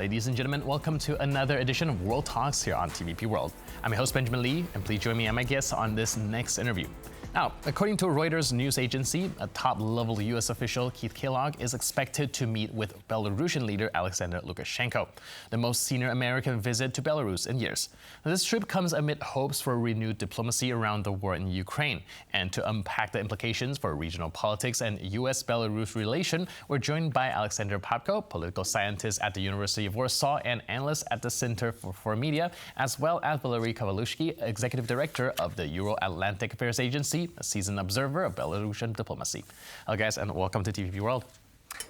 Ladies and gentlemen, welcome to another edition of World Talks here on TVP World. I'm your host, Benjamin Lee, and please join me and my guests on this next interview. Now, according to Reuters news agency, a top-level U.S. official, Keith Kellogg, is expected to meet with Belarusian leader Aliaksandr Lukashenko, the most senior American visit to Belarus in years. Now, this trip comes amid hopes for renewed diplomacy around the war in Ukraine. And to unpack the implications for regional politics and U.S.-Belarus relation, we're joined by Aliaksandr Papko, political scientist at the University of Warsaw and analyst at the Center for Media, as well as Valery Kavaleuski, executive director of the Euro-Atlantic Affairs Agency, a seasoned observer of Belarusian diplomacy. Hello, guys, and welcome to TVP World.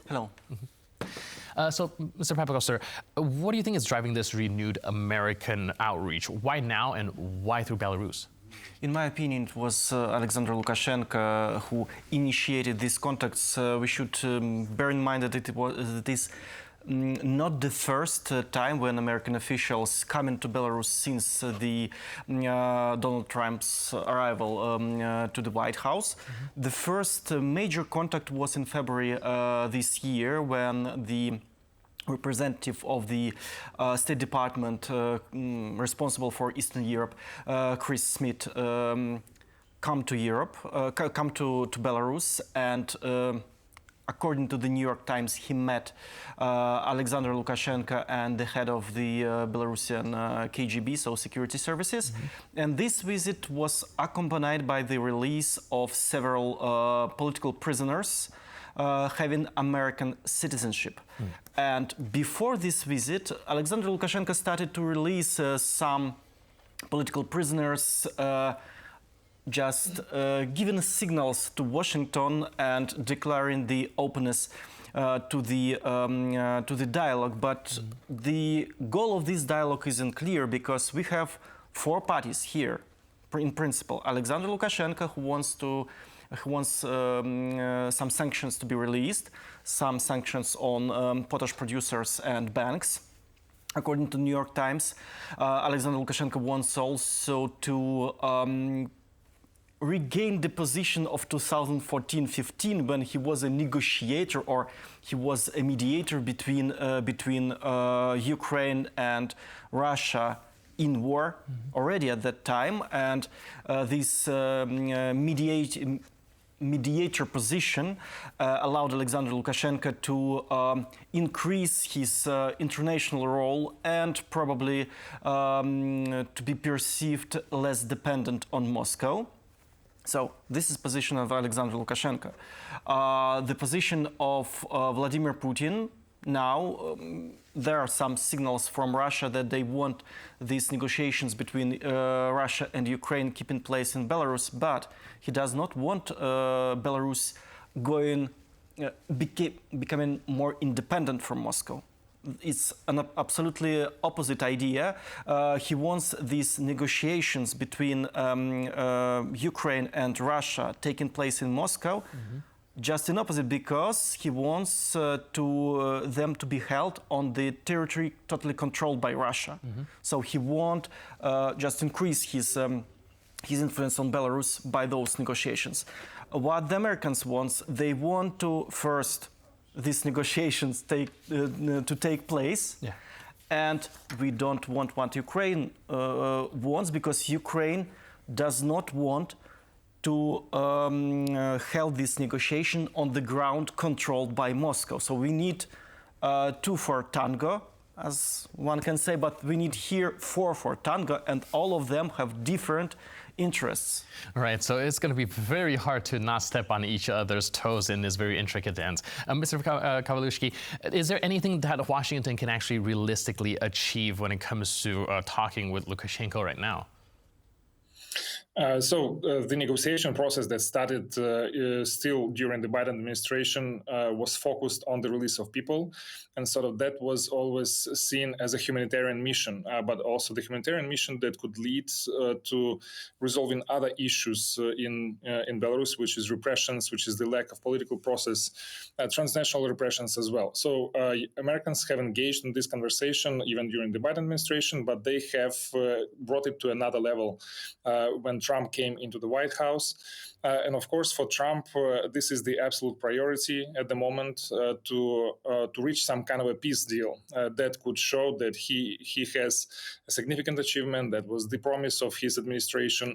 Hello. So, Mr. Papko, sir, what do you think is driving this renewed American outreach? Why now, and why through Belarus? In my opinion, it was Alexander Lukashenko who initiated these contacts. We should bear in mind that it is not the first time when American officials come into Belarus since Donald Trump's arrival to the White House. Mm-hmm. The first major contact was in February this year, when the representative of the State Department responsible for Eastern Europe, Chris Smith, come to Belarus, and according to the New York Times, he met Alexander Lukashenko and the head of the Belarusian KGB, so security services. Mm-hmm. And this visit was accompanied by the release of several political prisoners having American citizenship. Mm. And before this visit, Alexander Lukashenko started to release some political prisoners, just giving signals to Washington and declaring the openness to the dialogue. But the goal of this dialogue isn't clear, because we have four parties here, in principle. Alexander Lukashenko, who wants some sanctions to be released, some sanctions on potash producers and banks. According to the New York Times, Alexander Lukashenko wants also to regain the position of 2014-15, when he was a negotiator, or he was a mediator between Ukraine and Russia in war. Mm-hmm. Already at that time, and this mediator position allowed Alexander Lukashenko to increase his international role and probably to be perceived less dependent on Moscow. So this is the position of Alexander Lukashenko. The position of Vladimir Putin. Now, there are some signals from Russia that they want these negotiations between Russia and Ukraine keeping place in Belarus, but he does not want Belarus becoming more independent from Moscow. It's an absolutely opposite idea. He wants these negotiations between Ukraine and Russia taking place in Moscow. Mm-hmm. Just in opposite, because he wants them to be held on the territory totally controlled by Russia. Mm-hmm. So he won't just increase his influence on Belarus by those negotiations. What the Americans want, they want to first these negotiations to take place. Yeah. And we don't want what Ukraine wants, because Ukraine does not want to hold this negotiation on the ground controlled by Moscow. So we need two for tango, as one can say, but we need here four for tango, and all of them have different interests. Right, so it's going to be very hard to not step on each other's toes in this very intricate dance. Mr. Kavaleuski, is there anything that Washington can actually realistically achieve when it comes to talking with Lukashenko right now? The negotiation process that started still during the Biden administration was focused on the release of people, and sort of that was always seen as a humanitarian mission, but also the humanitarian mission that could lead to resolving other issues in Belarus, which is repressions, which is the lack of political process, transnational repressions as well. So Americans have engaged in this conversation even during the Biden administration, but they have brought it to another level when Trump came into the White House. And of course, for Trump, this is the absolute priority at the moment to reach some kind of a peace deal that could show that he has a significant achievement. That was the promise of his administration.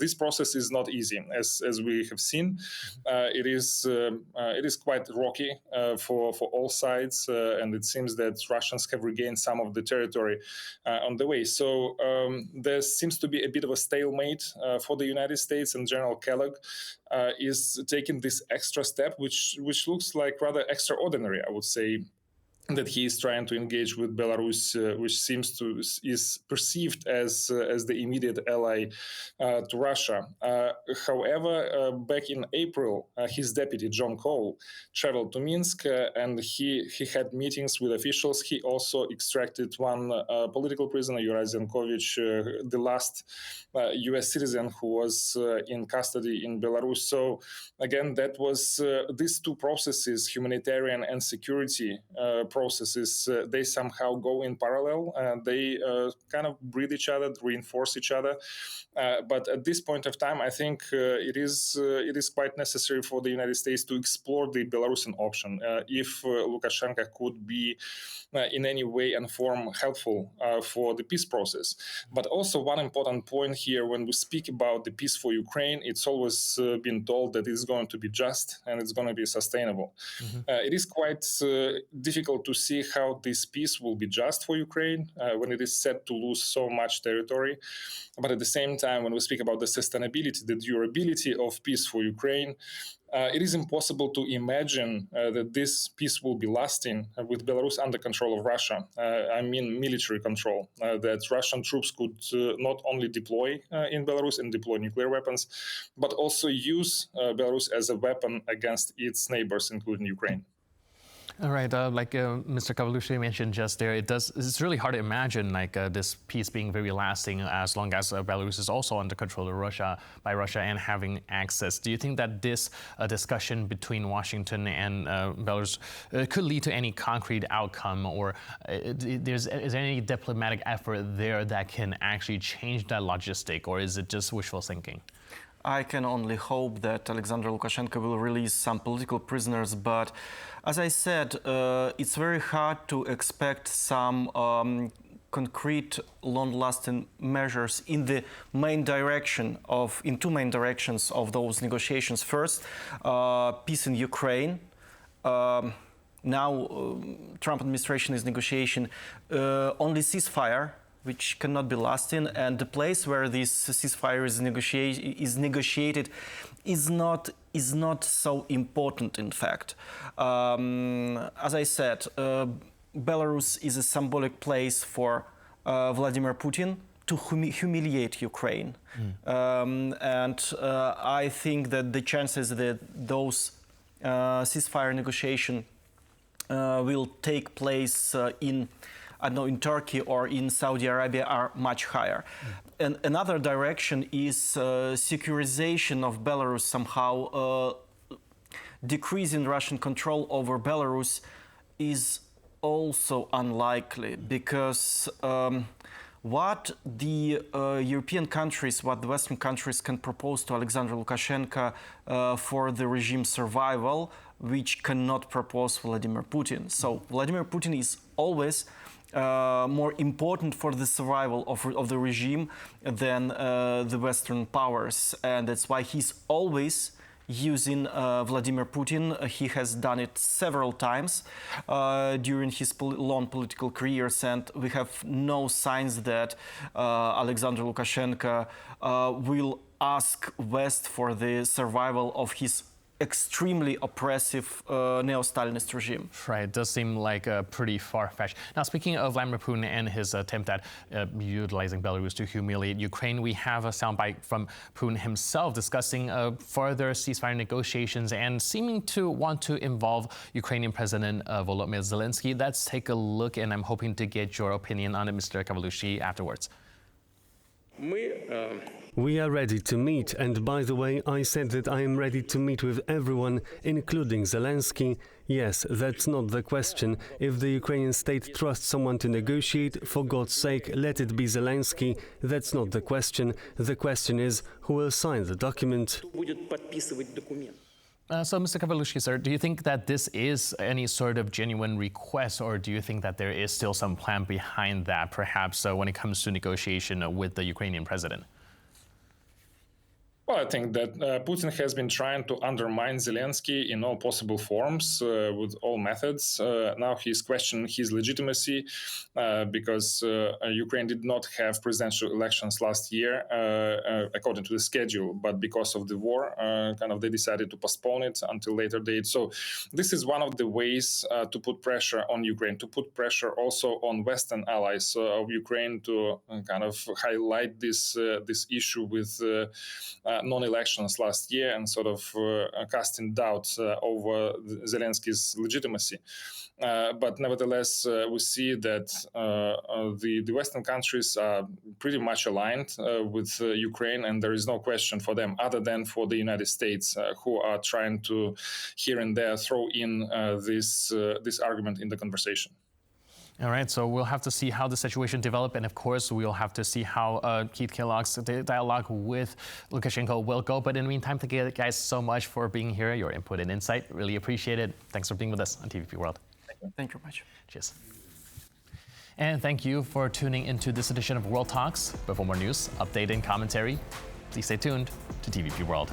This process is not easy, as we have seen. It is quite rocky for all sides, and it seems that Russians have regained some of the territory on the way. So there seems to be a bit of a stalemate for the United States, and General Kellogg is taking this extra step, which looks like rather extraordinary, I would say, that he is trying to engage with Belarus, which seems to is perceived as the immediate ally to Russia. However, back in April, his deputy John Cole traveled to Minsk, and he had meetings with officials. He also extracted one political prisoner, Yuri Zenkovich, the last U.S. citizen who was in custody in Belarus. So again, that was these two processes, humanitarian and security processes, they somehow go in parallel. They kind of breed each other, reinforce each other. But at this point of time, I think it is quite necessary for the United States to explore the Belarusian option. If Lukashenko could be in any way and form helpful for the peace process. But also one important point here, when we speak about the peace for Ukraine, it's always been told that it's going to be just and it's going to be sustainable. It is quite difficult to see how this peace will be just for Ukraine when it is set to lose so much territory. But at the same time, when we speak about the sustainability, the durability of peace for Ukraine, it is impossible to imagine that this peace will be lasting with Belarus under control of Russia. I mean military control, that Russian troops could not only deploy in Belarus and deploy nuclear weapons, but also use Belarus as a weapon against its neighbors, including Ukraine. All right, like Mr. Kavaleuski mentioned just there, it's really hard to imagine this peace being very lasting as long as Belarus is also under control of Russia and having access. Do you think that this discussion between Washington and Belarus could lead to any concrete outcome, or is there any diplomatic effort there that can actually change that logistic, or is it just wishful thinking? I can only hope that Alexander Lukashenko will release some political prisoners, but as I said, it's very hard to expect some concrete, long-lasting measures in the in two main directions of those negotiations. First, peace in Ukraine. Now, Trump administration is negotiating only ceasefire, which cannot be lasting, and the place where this ceasefire is negotiated is not so important, in fact. As I said, Belarus is a symbolic place for Vladimir Putin to humiliate Ukraine. And I think that the chances that those ceasefire negotiations will take place in Turkey or in Saudi Arabia are much higher. And another direction is securization of Belarus, somehow decreasing Russian control over Belarus is also unlikely, because what the European countries, what the Western countries can propose to Alexander Lukashenko for the regime's survival, which cannot propose Vladimir Putin. So Vladimir Putin is always more important for the survival of the regime than the Western powers. And that's why he's always using Vladimir Putin. He has done it several times during his long political careers, and we have no signs that Alexander Lukashenko will ask West for the survival of his extremely oppressive neo-Stalinist regime. Right, it does seem like pretty far-fetched. Now, speaking of Vladimir Putin and his attempt at utilizing Belarus to humiliate Ukraine, we have a soundbite from Putin himself discussing further ceasefire negotiations and seeming to want to involve Ukrainian President Volodymyr Zelenskyy. Let's take a look, and I'm hoping to get your opinion on it, Mr. Kavaleuski, afterwards. We are ready to meet, and by the way, I said that I am ready to meet with everyone, including Zelenskyy. Yes, that's not the question. If the Ukrainian state trusts someone to negotiate, for God's sake, let it be Zelenskyy. That's not the question. The question is, who will sign the document? So, Mr. Kavaleuski, sir, do you think that this is any sort of genuine request, or do you think that there is still some plan behind that, perhaps when it comes to negotiation with the Ukrainian president? Well, I think that Putin has been trying to undermine Zelenskyy in all possible forms with all methods. Now he's questioning his legitimacy because Ukraine did not have presidential elections last year according to the schedule, but because of the war, they decided to postpone it until later date. So this is one of the ways to put pressure on Ukraine, to put pressure also on Western allies of Ukraine to highlight this issue with non-elections last year and casting doubt over Zelensky's legitimacy. But nevertheless, we see that the Western countries are pretty much aligned with Ukraine, and there is no question for them other than for the United States, who are trying to here and there throw in this argument in the conversation. All right, so we'll have to see how the situation develops, and of course, we'll have to see how Keith Kellogg's dialogue with Lukashenko will go. But in the meantime, thank you guys so much for being here, your input and insight. Really appreciate it. Thanks for being with us on TVP World. Thank you very much. Cheers. And thank you for tuning into this edition of World Talks. But for more news, update, and commentary, please stay tuned to TVP World.